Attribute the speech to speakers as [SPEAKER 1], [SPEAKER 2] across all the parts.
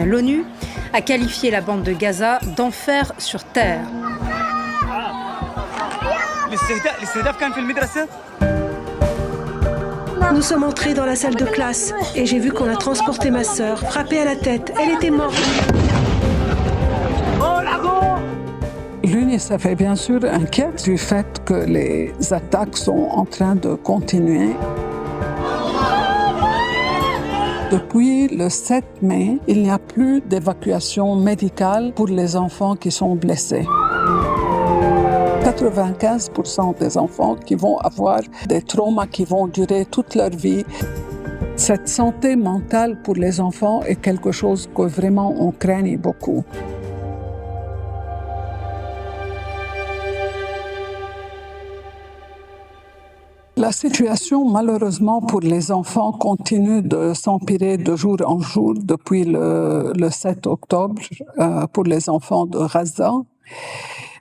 [SPEAKER 1] L'ONU a qualifié la bande de Gaza d'enfer sur terre.
[SPEAKER 2] Nous sommes entrés dans la salle de classe et j'ai vu qu'on a transporté ma sœur, frappée à la tête. Elle était morte.
[SPEAKER 3] L'UNICEF est bien sûr inquiète du fait que les attaques sont en train de continuer. Depuis le 7 mai, il n'y a plus d'évacuation médicale pour les enfants qui sont blessés. 95% des enfants qui vont avoir des traumas qui vont durer toute leur vie. Cette santé mentale pour les enfants est quelque chose que vraiment on craigne beaucoup. La situation, malheureusement, pour les enfants continue de s'empirer de jour en jour depuis le 7 octobre pour les enfants de Gaza.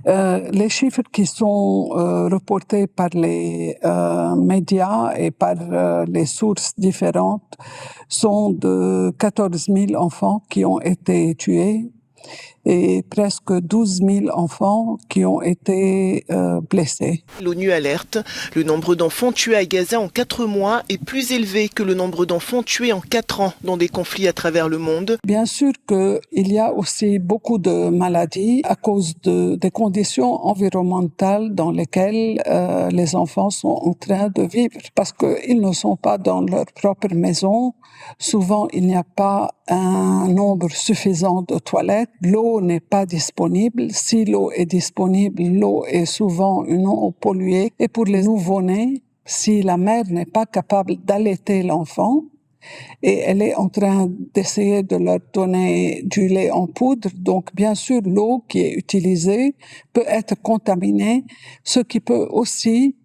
[SPEAKER 3] Les chiffres qui sont reportés par les médias et par les sources différentes sont de 14 000 enfants qui ont été tués et presque 12 000 enfants qui ont été blessés.
[SPEAKER 4] L'ONU alerte, le nombre d'enfants tués à Gaza en 4 mois est plus élevé que le nombre d'enfants tués en 4 ans dans des conflits à travers le monde.
[SPEAKER 3] Bien sûr qu'il y a aussi beaucoup de maladies à cause des conditions environnementales dans lesquelles les enfants sont en train de vivre parce qu'ils ne sont pas dans leur propre maison. Souvent, il n'y a pas un nombre suffisant de toilettes. L'eau n'est pas disponible. Si l'eau est disponible, l'eau est souvent une eau polluée. Et pour les nouveau-nés, si la mère n'est pas capable d'allaiter l'enfant, et elle est en train d'essayer de leur donner du lait en poudre, donc bien sûr, l'eau qui est utilisée peut être contaminée, ce qui peut aussi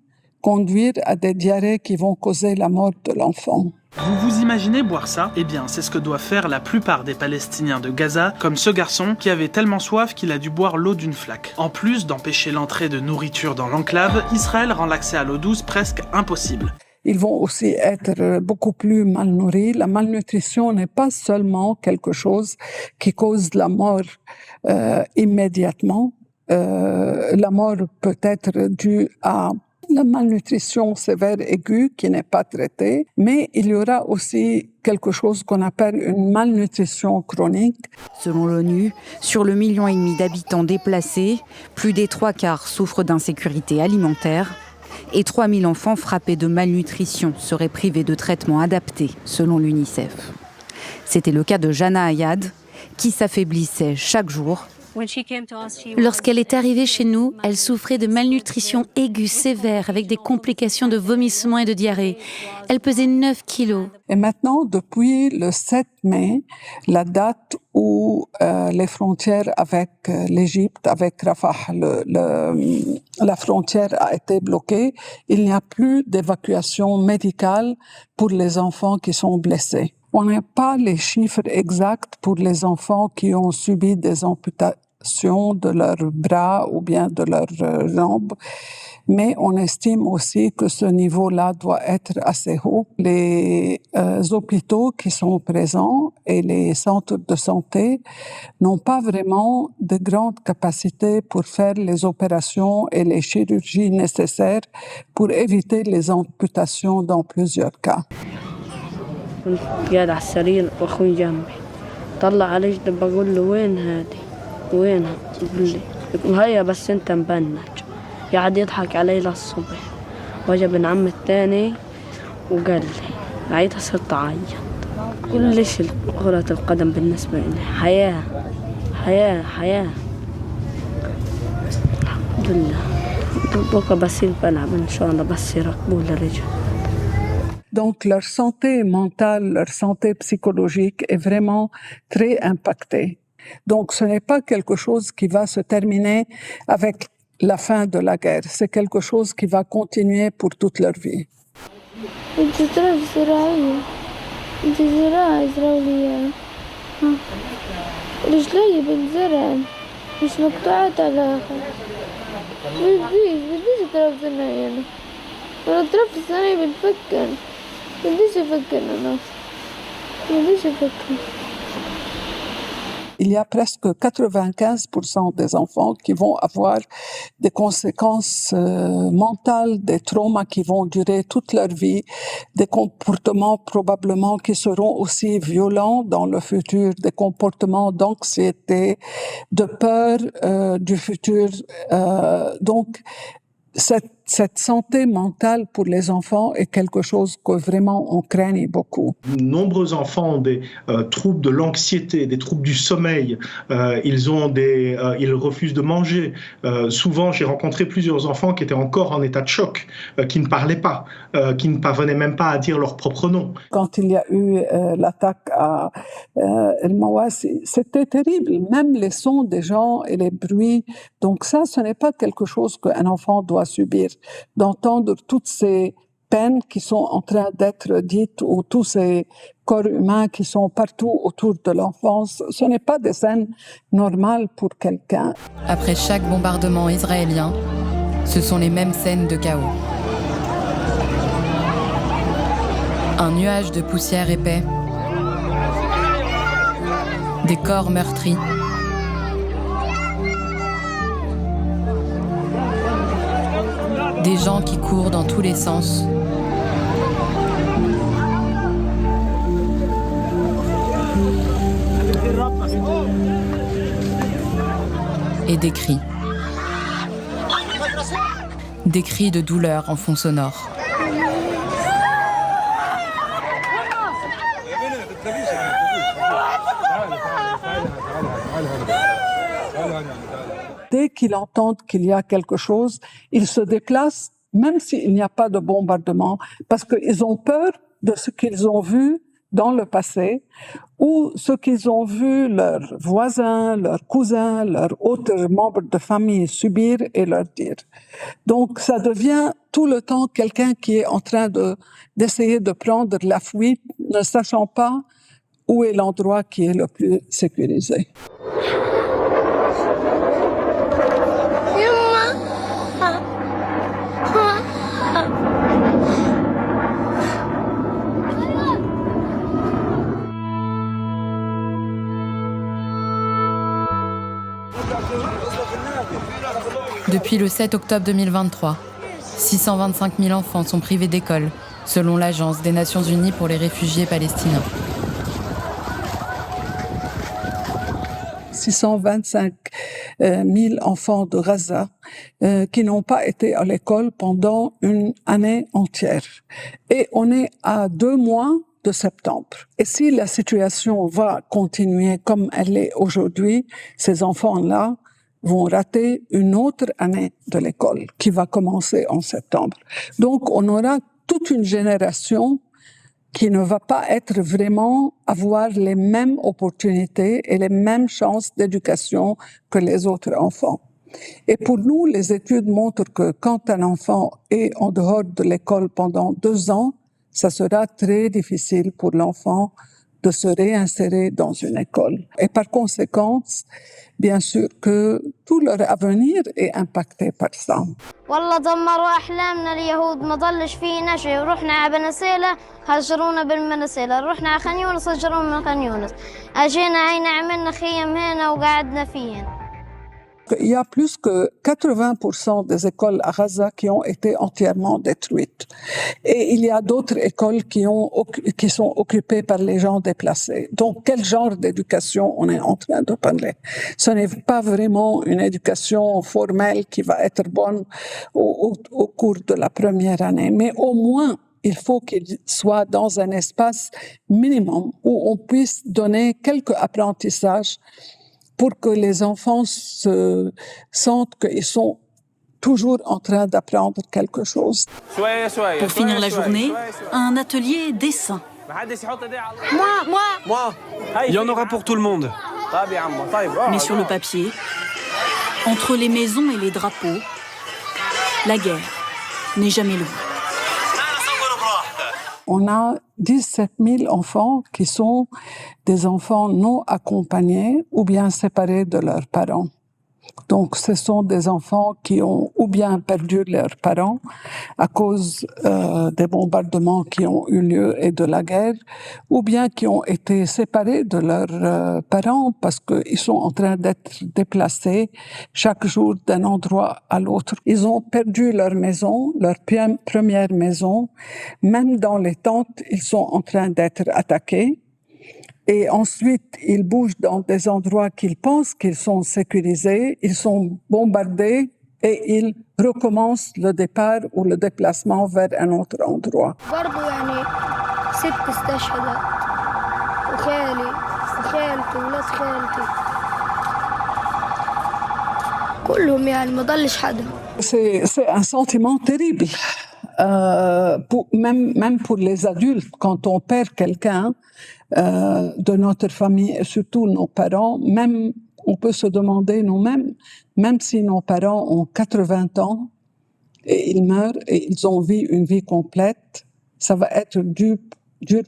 [SPEAKER 3] conduire à des diarrhées qui vont causer la mort de l'enfant.
[SPEAKER 5] Vous vous imaginez boire ça ? Eh bien, c'est ce que doivent faire la plupart des Palestiniens de Gaza, comme ce garçon qui avait tellement soif qu'il a dû boire l'eau d'une flaque. En plus d'empêcher l'entrée de nourriture dans l'enclave, Israël rend l'accès à l'eau douce presque impossible.
[SPEAKER 3] Ils vont aussi être beaucoup plus mal nourris. La malnutrition n'est pas seulement quelque chose qui cause la mort immédiatement. La mort peut être due à la malnutrition sévère aiguë qui n'est pas traitée, mais il y aura aussi quelque chose qu'on appelle une malnutrition chronique.
[SPEAKER 1] Selon l'ONU, sur le 1,5 million d'habitants déplacés, plus des 3/4 souffrent d'insécurité alimentaire et 3 000 enfants frappés de malnutrition seraient privés de traitements adaptés, selon l'UNICEF. C'était le cas de Jana Ayad, qui s'affaiblissait chaque jour.
[SPEAKER 6] Lorsqu'elle est arrivée chez nous, elle souffrait de malnutrition aiguë sévère avec des complications de vomissements et de diarrhée. Elle pesait 9 kilos.
[SPEAKER 3] Et maintenant, depuis le 7 mai, la date où les frontières avec l'Égypte, avec Rafah, la frontière a été bloquée, il n'y a plus d'évacuation médicale pour les enfants qui sont blessés. On n'a pas les chiffres exacts pour les enfants qui ont subi des amputations de leurs bras ou bien de leurs jambes, mais on estime aussi que ce niveau-là doit être assez haut. Les hôpitaux qui sont présents et les centres de santé n'ont pas vraiment de grandes capacités pour faire les opérations et les chirurgies nécessaires pour éviter les amputations dans plusieurs cas.
[SPEAKER 7] كنت قاعد على السرير واخوي جنبي طلع علي جدب بقول له وين هادي وينها يقول لي هيا بس انت مبنج قاعد يضحك علي للصبح وجا ابن عم التاني وقال لي عيتها صرت اعيط قول ليش كرة القدم بالنسبة لي حياة حياة حياة الحمد لله بكره بصير بلعب ان شاء الله بس يركبوا لي رجل.
[SPEAKER 3] Donc, leur santé mentale, leur santé psychologique est vraiment très impactée. Donc, ce n'est pas quelque chose qui va se terminer avec la fin de la guerre. C'est quelque chose qui va continuer pour toute leur vie.
[SPEAKER 8] بديش افكر انا بديش افكر
[SPEAKER 3] Il y a presque 95% des enfants qui vont avoir des conséquences mentales, des traumas qui vont durer toute leur vie, des comportements probablement qui seront aussi violents dans le futur, des comportements d'anxiété, de peur du futur. Donc, cette santé mentale pour les enfants est quelque chose que vraiment on craigne beaucoup.
[SPEAKER 8] Nombreux enfants ont des troubles de l'anxiété, des troubles du sommeil. Ils refusent de manger. Souvent, j'ai rencontré plusieurs enfants qui étaient encore en état de choc, qui ne parlaient pas, qui ne parvenaient même pas à dire leur propre nom.
[SPEAKER 3] Quand il y a eu l'attaque à El Mawasi, c'était terrible. Même les sons des gens et les bruits. Donc ça, ce n'est pas quelque chose qu'un enfant doit subir. D'entendre toutes ces peines qui sont en train d'être dites ou tous ces corps humains qui sont partout autour de l'enfance, ce n'est pas des scènes normales pour quelqu'un.
[SPEAKER 9] Après chaque bombardement israélien, ce sont les mêmes scènes de chaos. Un nuage de poussière épais, des corps meurtris, des gens qui courent dans tous les sens. Et des cris. Des cris de douleur en fond sonore.
[SPEAKER 3] Dès qu'ils entendent qu'il y a quelque chose, ils se déplacent, même s'il n'y a pas de bombardement, parce qu'ils ont peur de ce qu'ils ont vu dans le passé, ou ce qu'ils ont vu leurs voisins, leurs cousins, leurs autres membres de famille subir et leur dire. Donc, ça devient tout le temps quelqu'un qui est en train d'essayer de prendre la fuite, ne sachant pas où est l'endroit qui est le plus sécurisé.
[SPEAKER 9] Depuis le 7 octobre 2023, 625 000 enfants sont privés d'école, selon l'Agence des Nations Unies pour les réfugiés palestiniens.
[SPEAKER 3] 625 000 enfants de Gaza qui n'ont pas été à l'école pendant une année entière. Et on est à 2 mois de septembre. Et si la situation va continuer comme elle est aujourd'hui, ces enfants-là vont rater une autre année de l'école qui va commencer en septembre. Donc, on aura toute une génération qui ne va pas être vraiment avoir les mêmes opportunités et les mêmes chances d'éducation que les autres enfants. Et pour nous, les études montrent que quand un enfant est en dehors de l'école pendant 2 ans, ça sera très difficile pour l'enfant de se réinsérer dans une école. Et par conséquent, bien sûr que tout leur avenir est impacté par ça.
[SPEAKER 10] والله دمروا أحلامنا اليهود ما ضلش فينا شيء رحنا على بنسيلة هجرونا بالمنسيلة رحنا على خان يونس هجرونا من خان يونس أجينا عينا عملنا خيم هنا وقعدنا فيهن.
[SPEAKER 3] Il y a plus que 80% des écoles à Gaza qui ont été entièrement détruites. Et il y a d'autres écoles qui sont occupées par les gens déplacés. Donc, quel genre d'éducation on est en train de parler? Ce n'est pas vraiment une éducation formelle qui va être bonne au cours de la première année. Mais au moins, il faut qu'il soit dans un espace minimum où on puisse donner quelques apprentissages pour que les enfants se sentent qu'ils sont toujours en train d'apprendre quelque chose.
[SPEAKER 11] Pour finir la journée, un atelier dessin.
[SPEAKER 10] Moi.
[SPEAKER 12] Il y en aura pour tout le monde.
[SPEAKER 11] Mais sur le papier, entre les maisons et les drapeaux, la guerre n'est jamais loin.
[SPEAKER 3] On a 17 000 enfants qui sont des enfants non accompagnés ou bien séparés de leurs parents. Donc, ce sont des enfants qui ont ou bien perdu leurs parents à cause des bombardements qui ont eu lieu et de la guerre, ou bien qui ont été séparés de leurs parents parce qu'ils sont en train d'être déplacés chaque jour d'un endroit à l'autre. Ils ont perdu leur maison, leur première maison. Même dans les tentes, ils sont en train d'être attaqués. Et ensuite, ils bougent dans des endroits qu'ils pensent qu'ils sont sécurisés, ils sont bombardés et ils recommencent le départ ou le déplacement vers un autre endroit. C'est un sentiment terrible. Même pour les adultes, quand on perd quelqu'un de notre famille et surtout nos parents, même on peut se demander nous-mêmes, même si nos parents ont 80 ans et ils meurent et ils ont vécu une vie complète, ça va être dur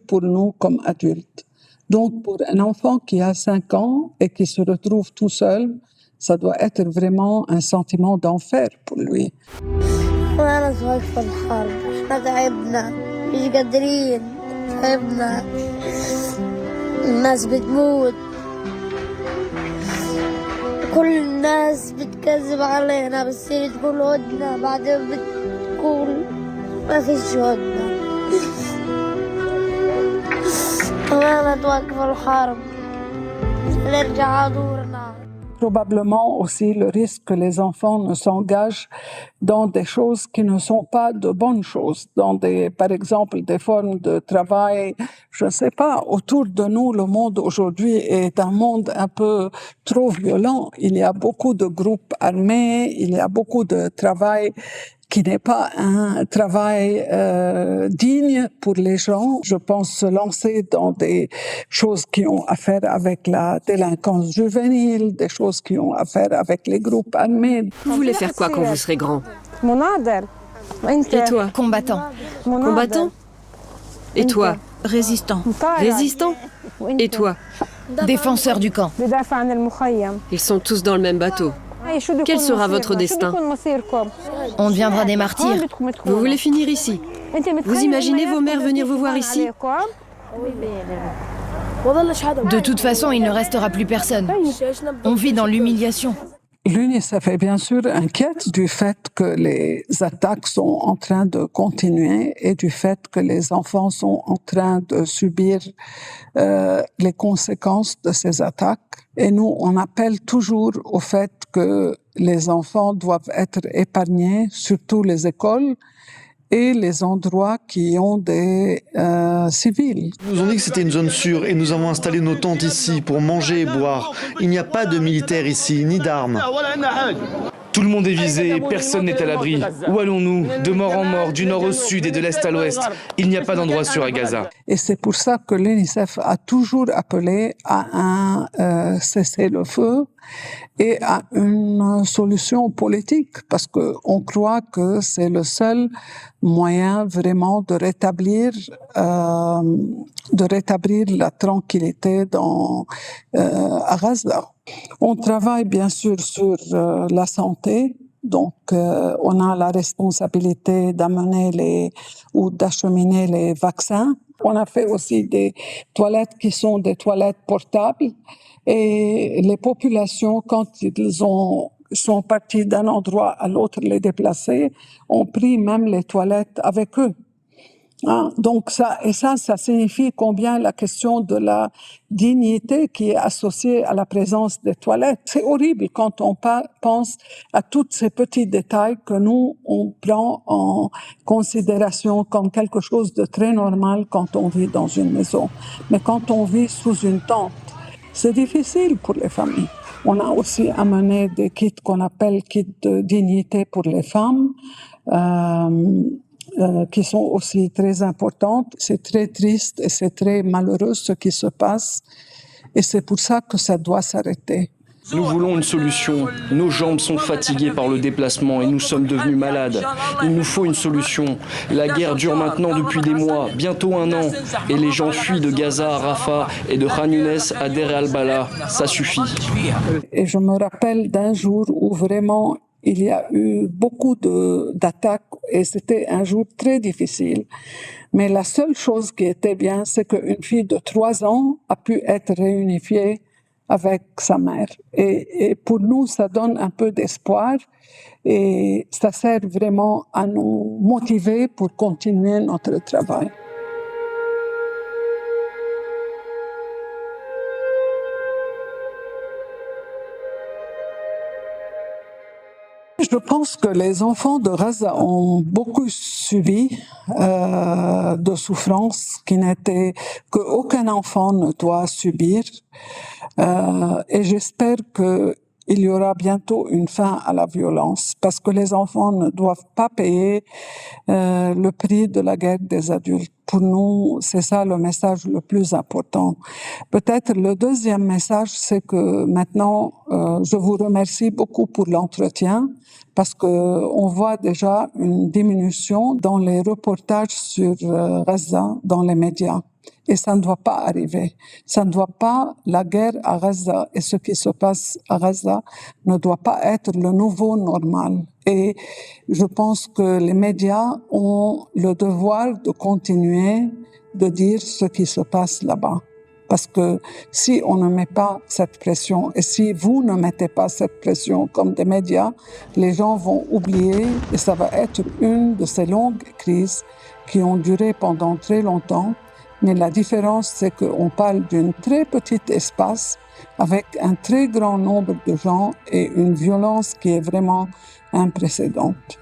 [SPEAKER 3] pour nous comme adultes. Donc pour un enfant qui a 5 ans et qui se retrouve tout seul, ça doit être vraiment un sentiment d'enfer pour lui.
[SPEAKER 10] أنا صغير في الحرب إحنا تعبنا مش قادرين تعبنا الناس بتموت كل الناس بتكذب علينا بس هي تقول هدنة بعدين بتقول ما فيش هدنة أنا توقف الحرب نرجع دورنا.
[SPEAKER 3] Probablement aussi le risque que les enfants ne s'engagent dans des choses qui ne sont pas de bonnes choses, par exemple, des formes de travail, je ne sais pas, autour de nous, le monde aujourd'hui est un monde un peu trop violent. Il y a beaucoup de groupes armés, il y a beaucoup de travail qui n'est pas un travail digne pour les gens. Je pense se lancer dans des choses qui ont à faire avec la délinquance juvénile, des choses qui ont à faire avec les groupes armés.
[SPEAKER 13] Vous voulez faire quoi quand vous serez grand? Et toi?
[SPEAKER 6] Combattant.
[SPEAKER 13] Combattant? Et toi?
[SPEAKER 11] Résistant.
[SPEAKER 13] Résistant? Et toi?
[SPEAKER 6] Défenseur du camp.
[SPEAKER 13] Ils sont tous dans le même bateau. Quel sera votre destin?
[SPEAKER 6] On deviendra des martyrs.
[SPEAKER 13] Vous voulez finir ici? Vous imaginez vos mères venir vous voir ici?
[SPEAKER 6] De toute façon, il ne restera plus personne. On vit dans l'humiliation.
[SPEAKER 3] L'UNICEF est bien sûr inquiète du fait que les attaques sont en train de continuer et du fait que les enfants sont en train de subir les conséquences de ces attaques. Et nous, on appelle toujours au fait que les enfants doivent être épargnés, surtout les écoles et les endroits qui ont des civils.
[SPEAKER 14] Ils nous ont dit que c'était une zone sûre et nous avons installé nos tentes ici pour manger et boire. Il n'y a pas de militaires ici, ni d'armes.
[SPEAKER 12] Tout le monde est visé, personne n'est à l'abri. Où allons-nous? De mort en mort, du nord au sud et de l'est à l'ouest. Il n'y a pas d'endroit sûr à Gaza.
[SPEAKER 3] Et c'est pour ça que l'UNICEF a toujours appelé à un cessez-le-feu et à une solution politique, parce qu'on croit que c'est le seul moyen vraiment de rétablir la tranquillité à Gaza. On travaille bien sûr sur la santé, donc on a la responsabilité d'amener ou d'acheminer les vaccins. On a fait aussi des toilettes qui sont des toilettes portables et les populations, quand ils sont partis d'un endroit à l'autre les déplacer, ont pris même les toilettes avec eux. Donc ça signifie combien la question de la dignité qui est associée à la présence des toilettes. C'est horrible quand on pense à tous ces petits détails que nous, on prend en considération comme quelque chose de très normal quand on vit dans une maison. Mais quand on vit sous une tente, c'est difficile pour les familles. On a aussi amené des kits qu'on appelle kits de dignité pour les femmes, qui sont aussi très importantes. C'est très triste et c'est très malheureux ce qui se passe. Et c'est pour ça que ça doit s'arrêter.
[SPEAKER 15] Nous voulons une solution. Nos jambes sont fatiguées par le déplacement et nous sommes devenus malades. Il nous faut une solution. La guerre dure maintenant depuis des mois, bientôt 1 an. Et les gens fuient de Gaza à Rafah et de Khan Younes à Deir al-Balah. Ça suffit.
[SPEAKER 3] Et je me rappelle d'un jour où vraiment il y a eu beaucoup d'attaques et c'était un jour très difficile. Mais la seule chose qui était bien, c'est qu'une fille de 3 ans a pu être réunifiée avec sa mère. Et pour nous, ça donne un peu d'espoir et ça sert vraiment à nous motiver pour continuer notre travail. Je pense que les enfants de Gaza ont beaucoup subi de souffrances qu'aucun enfant ne doit subir. Et j'espère qu'il y aura bientôt une fin à la violence, parce que les enfants ne doivent pas payer le prix de la guerre des adultes. Pour nous, c'est ça le message le plus important. Peut-être le deuxième message, c'est que maintenant, je vous remercie beaucoup pour l'entretien, parce que on voit déjà une diminution dans les reportages sur Gaza dans les médias. Et ça ne doit pas arriver. Ça ne doit pas, la guerre à Gaza et ce qui se passe à Gaza ne doit pas être le nouveau normal. Et je pense que les médias ont le devoir de continuer de dire ce qui se passe là-bas. Parce que si on ne met pas cette pression, et si vous ne mettez pas cette pression comme des médias, les gens vont oublier et ça va être une de ces longues crises qui ont duré pendant très longtemps. Mais la différence, c'est qu'on parle d'un très petit espace avec un très grand nombre de gens et une violence qui est vraiment imprécédente.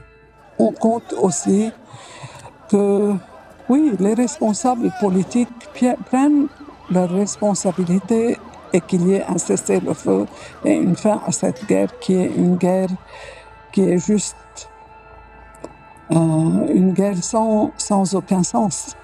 [SPEAKER 3] On compte aussi que, oui, les responsables politiques prennent leurs responsabilités et qu'il y ait un cessez-le-feu et une fin à cette guerre qui est une guerre qui est juste une guerre sans aucun sens.